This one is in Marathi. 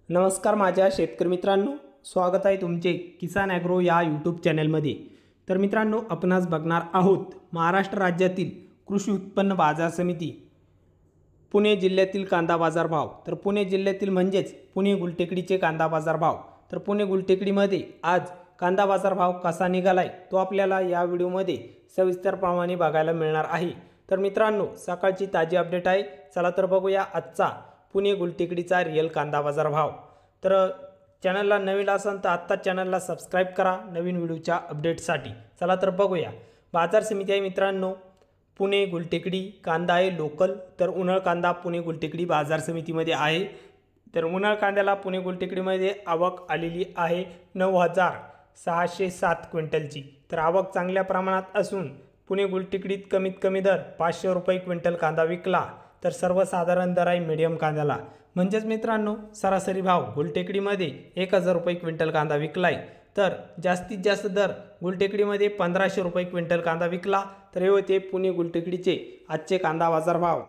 नमस्कार माझ्या शेतकरी मित्रांनो, स्वागत आहे तुमचे किसान ॲग्रो या यूट्यूब चॅनलमध्ये। तर मित्रांनो, आपण आज बघणार आहोत महाराष्ट्र राज्यातील कृषी उत्पन्न बाजार समिती पुणे जिल्ह्यातील कांदा बाजार भाव। तर पुणे जिल्ह्यातील म्हणजेच पुणे गुलटेकडीचे कांदा बाजार भाव। तर पुणे गुलटेकडीमध्ये आज कांदा बाजार भाव कसा निघालाय तो आपल्याला या व्हिडिओमध्ये सविस्तरप्रमाणे बघायला मिळणार आहे। तर मित्रांनो, सकाळची ताजी अपडेट आहे। चला तर बघूया आजचा पुणे गुलटेकडीचा रिअल कांदा बाजार भाव। तर चॅनलला नवीन असाल तर आत्ता चॅनलला सबस्क्राइब करा नवीन व्हिडिओच्या अपडेटसाठी। चला तर बघूया बाजार समिती आहे मित्रांनो पुणे गुलटेकडी। कांदा आहे लोकल। तर उन्हाळ कांदा पुणे गुलटेकडी बाजार समितीमध्ये आहे। तर उन्हाळ कांद्याला पुणे गुलटेकडीमध्ये आवक आलेली आहे 9,607 क्विंटलची। तर आवक चांगल्या प्रमाणात असून पुणे गुलटेकडीत कमीत कमी दर 500 रुपये क्विंटल कांदा विकला। तर सर्वसाधारण दर आहे मीडियम कांद्याला। म्हणजेच मित्रांनो, सरासरी भाव गुलटेकडीमध्ये 1000 रुपये क्विंटल कांदा विकलाय। तर जास्तीत जास्त दर गुलटेकडीमध्ये 1500 रुपये क्विंटल कांदा विकला। तर हे होते पुणे गुलटेकडीचे आजचे कांदा बाजार भाव।